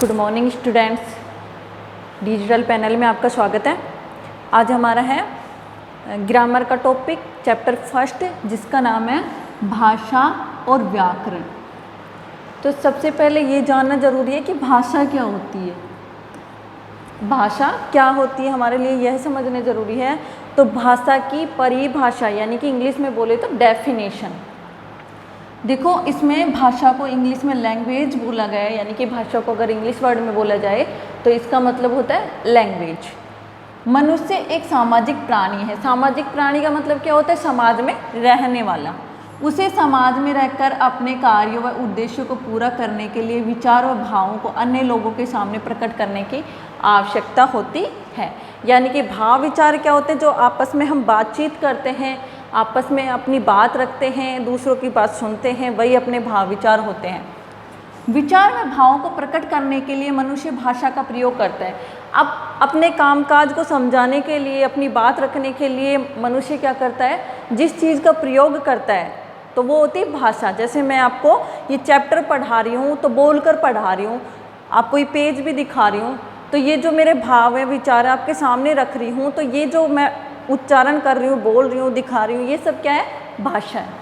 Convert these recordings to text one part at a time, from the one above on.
Good morning students, digital panel में आपका स्वागत है। आज हमारा है ग्रामर का टॉपिक चैप्टर फर्स्ट, जिसका नाम है भाषा और व्याकरण। तो सबसे पहले ये जानना ज़रूरी है कि भाषा क्या होती है। भाषा क्या होती है हमारे लिए यह समझना ज़रूरी है। तो भाषा की परिभाषा यानी कि इंग्लिश में बोले तो डेफिनेशन। देखो, इसमें भाषा को इंग्लिश में लैंग्वेज बोला गया है, यानी कि भाषा को अगर इंग्लिश वर्ड में बोला जाए तो इसका मतलब होता है लैंग्वेज। मनुष्य एक सामाजिक प्राणी है। सामाजिक प्राणी का मतलब क्या होता है? समाज में रहने वाला। उसे समाज में रहकर अपने कार्यों व उद्देश्यों को पूरा करने के लिए विचार व भावों को अन्य लोगों के सामने प्रकट करने की आवश्यकता होती है। यानी कि भाव विचार क्या होते हैं? जो आपस में हम बातचीत करते हैं, आपस में अपनी बात रखते हैं, दूसरों की बात सुनते हैं, वही अपने भाव विचार होते हैं। विचार व भावों को प्रकट करने के लिए मनुष्य भाषा का प्रयोग करता है। अब अपने कामकाज को समझाने के लिए, अपनी बात रखने के लिए मनुष्य क्या करता है? जिस चीज़ का प्रयोग करता है तो वो होती है भाषा। जैसे मैं आपको ये चैप्टर पढ़ा रही हूँ तो बोलकर पढ़ा रही हूँ, आपको ये पेज भी दिखा रही हूँ, तो ये जो मेरे भाव है, विचार है, आपके सामने रख रही हूँ, तो ये जो मैं उच्चारण कर रही हूँ, बोल रही हूँ, दिखा रही हूँ, ये सब क्या है? भाषा है।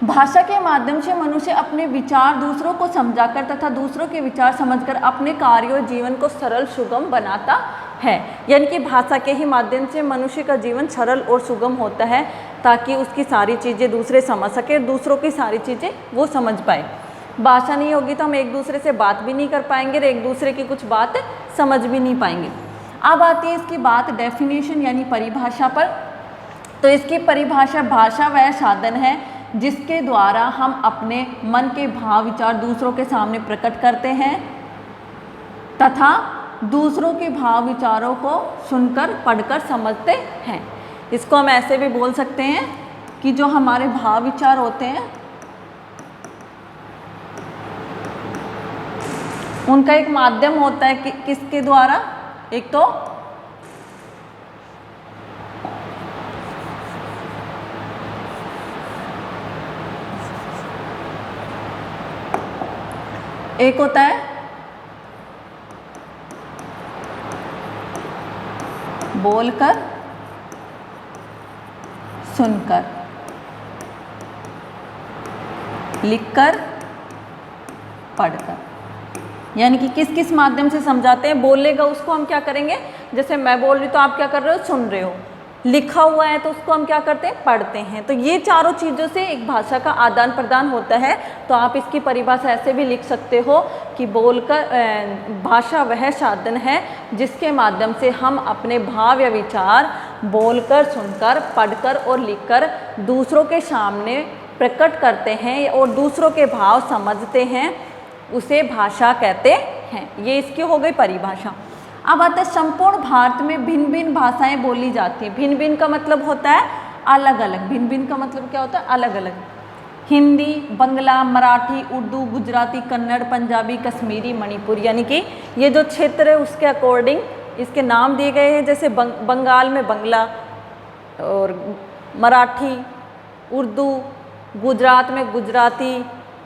भाषा के माध्यम से मनुष्य अपने विचार दूसरों को समझाकर तथा दूसरों के विचार समझकर अपने कार्य और जीवन को सरल सुगम बनाता है। यानी कि भाषा के ही माध्यम से मनुष्य का जीवन सरल और सुगम होता है, ताकि उसकी सारी चीज़ें दूसरे समझ सके, दूसरों की सारी चीज़ें वो समझ पाए। भाषा नहीं होगी तो हम एक दूसरे से बात भी नहीं कर पाएंगे और एक दूसरे की कुछ बात समझ भी नहीं पाएंगे। अब आती है इसकी बात डेफिनेशन यानी परिभाषा पर। तो इसकी परिभाषा, भाषा वह साधन है जिसके द्वारा हम अपने मन के भाव विचार दूसरों के सामने प्रकट करते हैं तथा दूसरों के भाव विचारों को सुनकर, पढ़कर समझते हैं। इसको हम ऐसे भी बोल सकते हैं कि जो हमारे भाव विचार होते हैं उनका एक माध्यम होता है कि किसके द्वारा? एक तो एक होता है बोलकर, सुनकर, लिखकर, पढ़कर। यानी कि किस किस माध्यम से समझाते हैं? बोलेगा उसको हम क्या करेंगे? जैसे मैं बोल रही हूँ तो आप क्या कर रहे हो? सुन रहे हो। लिखा हुआ है तो उसको हम क्या करते हैं? पढ़ते हैं। तो ये चारों चीज़ों से एक भाषा का आदान प्रदान होता है। तो आप इसकी परिभाषा ऐसे भी लिख सकते हो कि बोलकर, भाषा वह साधन है जिसके माध्यम से हम अपने भाव या विचार बोलकर, सुनकर, पढ़कर और लिखकर दूसरों के सामने प्रकट करते हैं और दूसरों के भाव समझते हैं, उसे भाषा कहते हैं। ये इसकी हो गई परिभाषा। अब आता है संपूर्ण भारत में भिन्न भिन्न भाषाएं बोली जाती हैं। भिन्न भिन्न का मतलब होता है अलग अलग। भिन्न भिन्न का मतलब क्या होता है? अलग अलग। हिंदी, बंगला, मराठी, उर्दू, गुजराती, कन्नड़, पंजाबी, कश्मीरी, मणिपुरी। यानी कि ये जो क्षेत्र है उसके अकॉर्डिंग इसके नाम दिए गए हैं। जैसे बंगाल में बंगला और मराठी, उर्दू, गुजरात में गुजराती,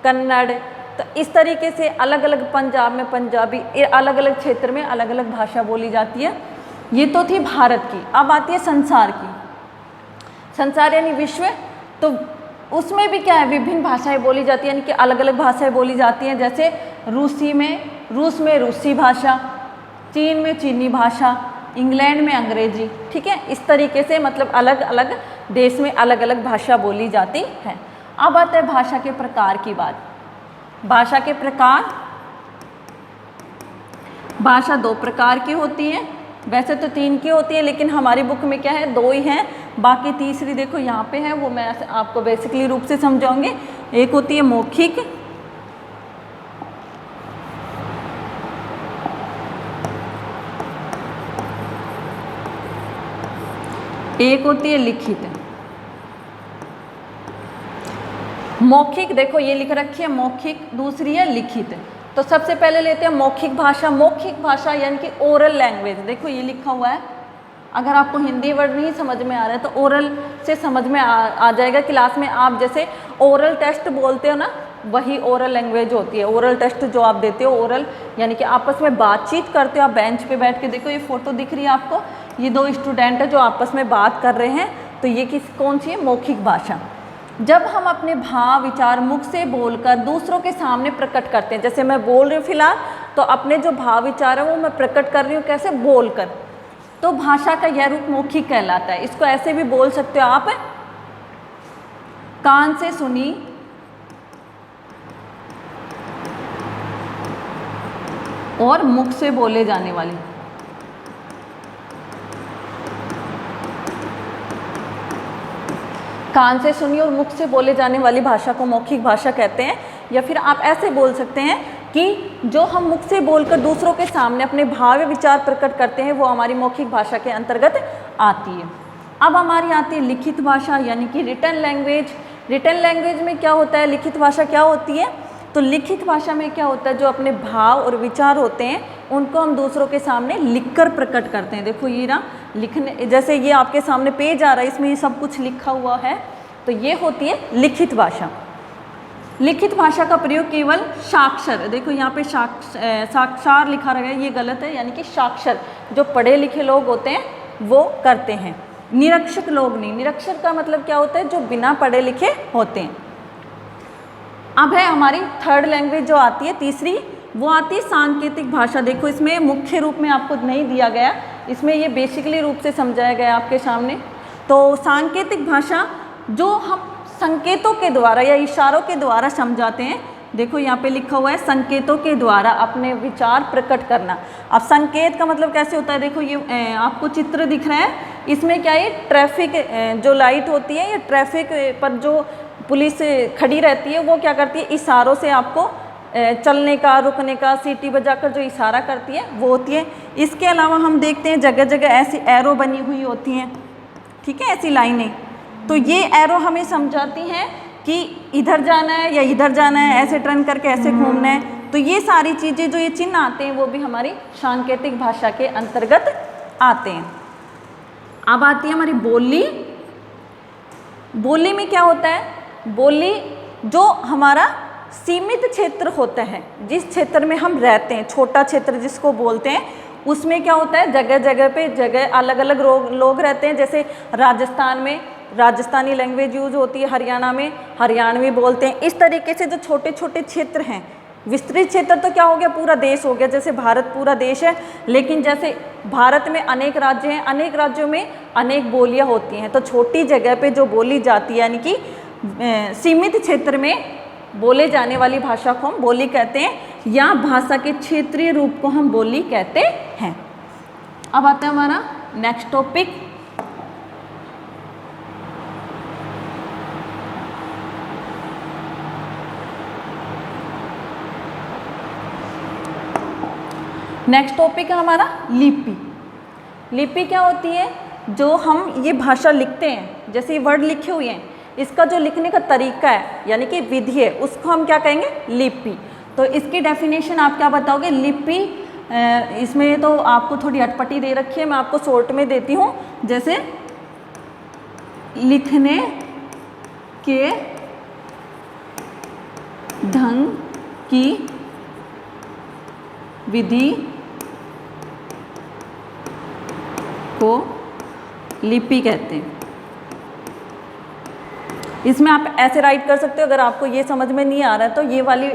कन्नड़। तो इस तरीके से अलग अलग, पंजाब में पंजाबी, अलग अलग क्षेत्र में अलग अलग भाषा बोली जाती है। ये तो थी भारत की। अब आती है संसार की। संसार यानी विश्व। तो उसमें भी क्या है? विभिन्न भाषाएं बोली जाती है, यानी कि अलग अलग भाषाएं बोली जाती हैं। जैसे रूस में रूसी भाषा, चीन में चीनी भाषा, इंग्लैंड में अंग्रेजी। ठीक है, इस तरीके से मतलब अलग अलग देश में अलग अलग भाषा बोली जाती है। अब आते हैं भाषा के प्रकार की बात। भाषा के प्रकार, भाषा दो प्रकार की होती है। वैसे तो तीन की होती है, लेकिन हमारी बुक में क्या है? दो ही हैं। बाकी तीसरी देखो यहाँ पे है, वो मैं आपको बेसिकली रूप से समझाऊंगी। एक होती है मौखिक, एक होती है लिखित। मौखिक देखो ये लिख रखी है मौखिक, दूसरी है लिखित। तो सबसे पहले लेते हैं मौखिक भाषा। मौखिक भाषा यानी कि ओरल लैंग्वेज। देखो ये लिखा हुआ है, अगर आपको हिंदी वर्ड नहीं समझ में आ रहा है तो ओरल से समझ में आ जाएगा। क्लास में आप जैसे ओरल टेस्ट बोलते हो ना, वही ओरल लैंग्वेज होती है। ओरल टेस्ट जो आप देते हो, ओरल यानी कि आपस में बातचीत करते हो, आप बेंच पे बैठ के, देखो ये फोटो दिख रही है आपको, ये दो स्टूडेंट है जो आपस में बात कर रहे हैं, तो ये कौन सी है? मौखिक भाषा। जब हम अपने भाव विचार मुख से बोलकर दूसरों के सामने प्रकट करते हैं, जैसे मैं बोल रही हूँ फिलहाल, तो अपने जो भाव विचार है वो मैं प्रकट कर रही हूँ, कैसे? बोलकर, तो भाषा का यह रूप मौखिक कहलाता है। इसको ऐसे भी बोल सकते हो आप, कान से सुनी और मुख से बोले जाने वाली, कान से सुनी और मुख से बोले जाने वाली भाषा को मौखिक भाषा कहते हैं। या फिर आप ऐसे बोल सकते हैं कि जो हम मुख से बोलकर दूसरों के सामने अपने भाव विचार प्रकट करते हैं वो हमारी मौखिक भाषा के अंतर्गत आती है। अब हमारी आती है लिखित भाषा, यानी कि रिटन लैंग्वेज। रिटन लैंग्वेज में क्या होता है? लिखित भाषा क्या होती है? तो लिखित भाषा में क्या होता है? जो अपने भाव और विचार होते हैं उनको हम दूसरों के सामने लिखकर प्रकट करते हैं। देखो ये ना लिखने, जैसे ये आपके सामने पेज आ रहा है, इसमें ये सब कुछ लिखा हुआ है, तो ये होती है लिखित भाषा। लिखित भाषा का प्रयोग केवल साक्षर, देखो यहाँ पे साक्षर लिखा रहा है, ये गलत है, यानी कि साक्षर जो पढ़े लिखे लोग होते हैं वो करते हैं, निरक्षर लोग नहीं। निरक्षर का मतलब क्या होता है? जो बिना पढ़े लिखे होते हैं। अब है हमारी थर्ड लैंग्वेज जो आती है, तीसरी, वो आती है सांकेतिक भाषा। देखो इसमें मुख्य रूप में आपको नहीं दिया गया, इसमें ये बेसिकली रूप से समझाया गया आपके सामने। तो सांकेतिक भाषा जो हम संकेतों के द्वारा या इशारों के द्वारा समझाते हैं। देखो यहाँ पे लिखा हुआ है संकेतों के द्वारा अपने विचार प्रकट करना। अब संकेत का मतलब कैसे होता है? देखो ये आपको चित्र दिख रहा है, इसमें क्या है? ट्रैफिक जो लाइट होती है या ट्रैफिक पर जो पुलिस खड़ी रहती है वो क्या करती है? इशारों से आपको चलने का, रुकने का, सीटी बजाकर जो इशारा करती है वो होती है। इसके अलावा हम देखते हैं जगह जगह ऐसी एरो बनी हुई होती हैं, ठीक है, ऐसी लाइनें, तो ये एरो हमें समझाती हैं कि इधर जाना है या इधर जाना है, ऐसे टर्न करके ऐसे घूमना है। तो ये सारी चीज़ें जो ये चिन्ह आते हैं वो भी हमारी सांकेतिक भाषा के अंतर्गत आते हैं। अब आती है हमारी बोली। बोली में क्या होता है? बोली जो हमारा सीमित क्षेत्र होता है, जिस क्षेत्र में हम रहते हैं, छोटा क्षेत्र जिसको बोलते हैं, उसमें क्या होता है? जगह जगह पे जगह अलग अलग लोग रहते हैं। जैसे राजस्थान में राजस्थानी लैंग्वेज यूज होती है, हरियाणा में हरियाणवी बोलते हैं। इस तरीके से जो छोटे छोटे क्षेत्र हैं, विस्तृत क्षेत्र तो क्या हो गया? पूरा देश हो गया। जैसे भारत पूरा देश है, लेकिन जैसे भारत में अनेक राज्य हैं, अनेक राज्यों में अनेक बोलियां होती हैं। तो छोटी जगह पे जो बोली जाती है, यानी कि सीमित क्षेत्र में बोले जाने वाली भाषा को हम बोली कहते हैं, या भाषा के क्षेत्रीय रूप को हम बोली कहते हैं। अब आता है हमारा नेक्स्ट टॉपिक, नेक्स्ट टॉपिक है हमारा लिपि। लिपि क्या होती है? जो हम ये भाषा लिखते हैं, जैसे ये वर्ड लिखे हुए हैं, इसका जो लिखने का तरीका है यानी कि विधि है, उसको हम क्या कहेंगे? लिपि। तो इसकी डेफिनेशन आप क्या बताओगे? लिपि, इसमें तो आपको थोड़ी अटपटी दे रखी है, मैं आपको शॉर्ट में देती हूँ। जैसे लिखने के ढंग की विधि को लिपि कहते हैं। इसमें आप ऐसे राइट कर सकते हो, अगर आपको ये समझ में नहीं आ रहा है तो ये वाली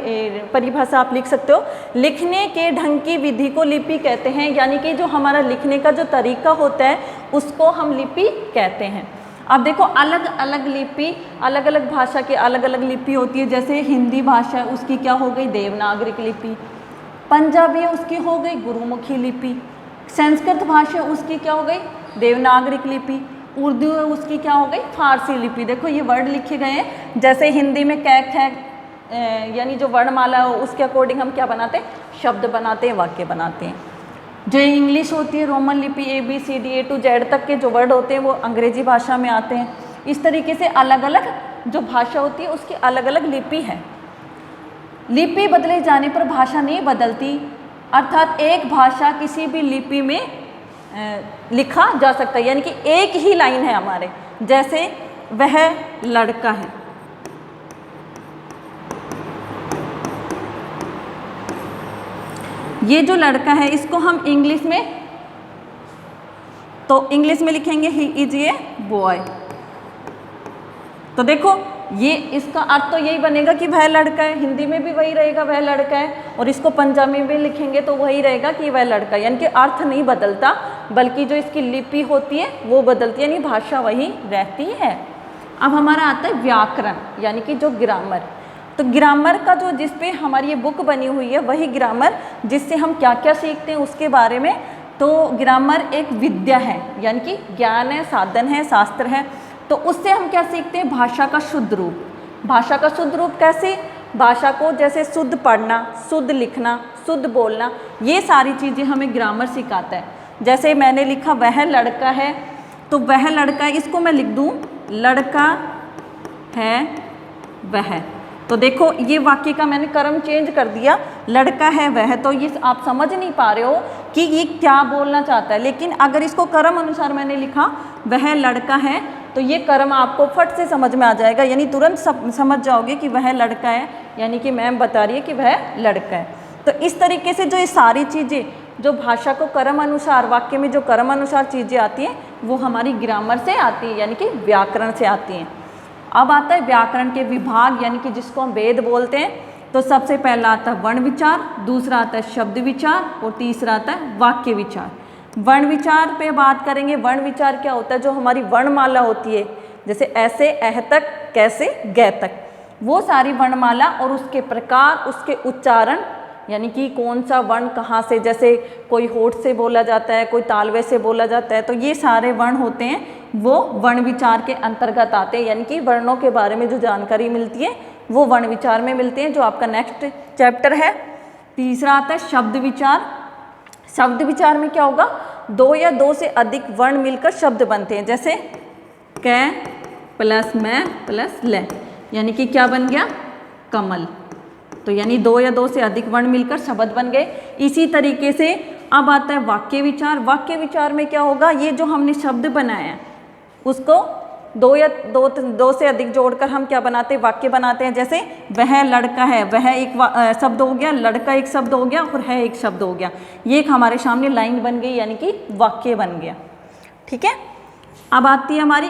परिभाषा आप लिख सकते हो। लिखने के ढंग की विधि को लिपि कहते हैं, यानी कि जो हमारा लिखने का जो तरीका होता है उसको हम लिपि कहते हैं। अब देखो अलग अलग लिपि, अलग अलग भाषा की अलग अलग लिपि होती है। जैसे हिंदी भाषा उसकी क्या हो गई? देवनागरिक लिपि। पंजाबी है उसकी हो गई गुरुमुखी लिपि। संस्कृत भाषा उसकी क्या हो गई? देवनागरिक लिपि। उर्दू है उसकी क्या हो गई? फारसी लिपि। देखो ये वर्ड लिखे गए हैं, जैसे हिंदी में कै ख यानी जो वर्णमाला है उसके अकॉर्डिंग हम क्या बनाते हैं? शब्द बनाते हैं, वाक्य बनाते हैं। जो इंग्लिश होती है रोमन लिपि, ABCD A to Z तक के जो वर्ड होते हैं वो अंग्रेजी भाषा में आते हैं। इस तरीके से अलग अलग जो भाषा होती है उसकी अलग अलग लिपि है। लिपि बदले जाने पर भाषा नहीं बदलती, अर्थात एक भाषा किसी भी लिपि में लिखा जा सकता है, यानी कि एक ही लाइन है हमारे। जैसे वह लड़का है, ये जो लड़का है इसको हम इंग्लिश में, तो इंग्लिश में लिखेंगे ही इज ए बॉय। तो देखो ये इसका अर्थ तो यही बनेगा कि वह लड़का है, हिंदी में भी वही रहेगा वह लड़का है, और इसको पंजाबी में लिखेंगे तो वही रहेगा कि वह लड़का है, यानी कि अर्थ नहीं बदलता बल्कि जो इसकी लिपि होती है वो बदलती है, यानी भाषा वही रहती है। अब हमारा आता है व्याकरण, यानी कि जो ग्रामर। तो ग्रामर का जो जिस पे हमारी ये बुक बनी हुई है वही ग्रामर, जिससे हम क्या क्या सीखते हैं उसके बारे में। तो ग्रामर एक विद्या है, यानी कि ज्ञान है, साधन है, शास्त्र है। तो उससे हम क्या सीखते हैं, भाषा का शुद्ध रूप। भाषा का शुद्ध रूप कैसे, भाषा को जैसे शुद्ध पढ़ना, शुद्ध लिखना, शुद्ध बोलना, ये सारी चीज़ें हमें ग्रामर सिखाता है। जैसे मैंने लिखा वह लड़का है, तो वह लड़का है, इसको मैं लिख दूँ लड़का है वह। तो देखो ये वाक्य का मैंने क्रम चेंज कर दिया, लड़का है वह। तो ये आप समझ नहीं पा रहे हो कि ये क्या बोलना चाहता है, लेकिन अगर इसको क्रम अनुसार मैंने लिखा वह लड़का है, तो ये क्रम आपको फट से समझ में आ जाएगा, यानी तुरंत समझ जाओगे कि वह लड़का है, यानी कि मैम बता रही है कि वह लड़का है। तो इस तरीके से जो ये सारी चीज़ें जो भाषा को क्रम अनुसार, वाक्य में जो क्रम अनुसार चीज़ें आती हैं वो हमारी ग्रामर से आती है, यानी कि व्याकरण से आती हैं। अब आता है व्याकरण के विभाग, यानी कि जिसको हम वेद बोलते हैं। तो सबसे पहला आता है वर्ण विचार, दूसरा आता है शब्द विचार, और तीसरा आता है वाक्य विचार। वर्ण विचार पे बात करेंगे। वर्ण विचार क्या होता है, जो हमारी वर्णमाला होती है, जैसे ऐसे, अह तक, कैसे, ग तक, वो सारी वर्णमाला और उसके प्रकार, उसके उच्चारण, यानी कि कौन सा वर्ण कहाँ से, जैसे कोई होठ से बोला जाता है, कोई तालवे से बोला जाता है, तो ये सारे वर्ण होते हैं वो वर्ण विचार के अंतर्गत आते हैं, यानी कि वर्णों के बारे में जो जानकारी मिलती है वो वर्ण विचार में मिलते हैं, जो आपका नेक्स्ट चैप्टर है। तीसरा आता है शब्द विचार। शब्द विचार में क्या होगा, दो या दो से अधिक वर्ण मिलकर शब्द बनते हैं, जैसे क प्लस मैं प्लस ल, यानी कि क्या बन गया, कमल। तो यानी दो या दो से अधिक वर्ण मिलकर शब्द बन गए। इसी तरीके से अब आता है वाक्य विचार। वाक्य विचार में क्या होगा, ये जो हमने शब्द बनाया है उसको दो से अधिक जोड़कर हम क्या बनाते हैं, वाक्य बनाते हैं। जैसे वह लड़का है, वह एक शब्द हो गया, लड़का एक शब्द हो गया, और है एक शब्द हो गया। ये एक हमारे सामने लाइन बन गई, यानी कि वाक्य बन गया। ठीक है, अब आती है हमारी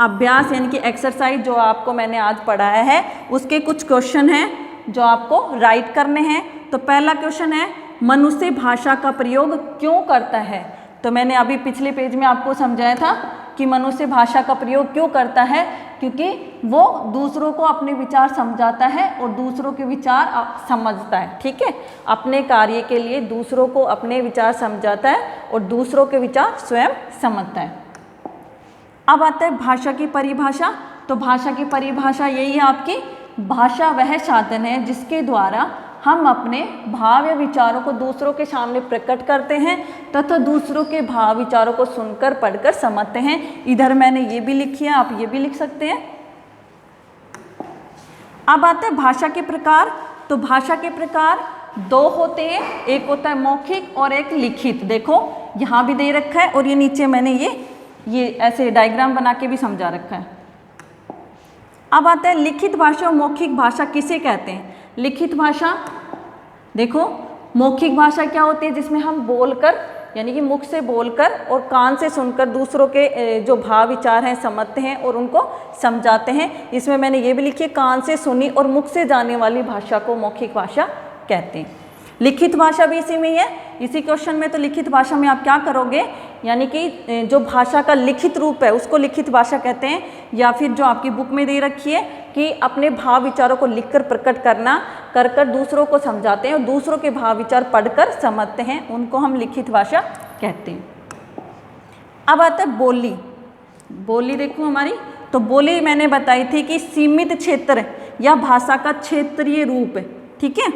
अभ्यास, यानी कि एक्सरसाइज, जो आपको मैंने आज पढ़ाया है उसके कुछ क्वेश्चन हैं जो आपको राइट करने हैं। तो पहला क्वेश्चन है, मनुष्य भाषा का प्रयोग क्यों करता है। तो मैंने अभी पिछले पेज में आपको समझाया था कि मनुष्य भाषा का प्रयोग क्यों करता है, क्योंकि वो दूसरों को अपने विचार समझाता है और दूसरों के विचार समझता है। ठीक है, अपने कार्य के लिए दूसरों को अपने विचार समझाता है और दूसरों के विचार स्वयं समझता है। अब आता है भाषा की परिभाषा। तो भाषा की परिभाषा यही है आपकी, भाषा वह साधन है जिसके द्वारा हम अपने भाव या विचारों को दूसरों के सामने प्रकट करते हैं तथा दूसरों के भाव विचारों को सुनकर पढ़कर समझते हैं। इधर मैंने ये भी लिखी है, आप ये भी लिख सकते हैं। अब आता है भाषा के प्रकार। तो भाषा के प्रकार दो होते हैं, एक होता है मौखिक और एक लिखित। देखो यहाँ भी दे रखा है और ये नीचे मैंने ये ऐसे डायग्राम बना के भी समझा रखा है। अब आता है लिखित भाषा और मौखिक भाषा किसे कहते हैं। लिखित भाषा, देखो मौखिक भाषा क्या होती है, जिसमें हम बोलकर, यानी कि मुख से बोलकर और कान से सुनकर दूसरों के जो भाव विचार हैं समझते हैं और उनको समझाते हैं। इसमें मैंने ये भी लिखी है, कान से सुनी और मुख से जाने वाली भाषा को मौखिक भाषा कहते हैं। लिखित भाषा भी इसी में ही है, इसी क्वेश्चन में। तो लिखित भाषा में आप क्या करोगे, यानी कि जो भाषा का लिखित रूप है उसको लिखित भाषा कहते हैं, या फिर जो आपकी बुक में दे रखी है कि अपने भाव विचारों को लिखकर प्रकट करना, कर दूसरों को समझाते हैं और दूसरों के भाव विचार पढ़कर समझते हैं, उनको हम लिखित भाषा कहते हैं। अब आता है बोली। बोली देखो हमारी, तो बोली मैंने बताई थी कि सीमित क्षेत्र या भाषा का क्षेत्रीय रूप है। ठीक है,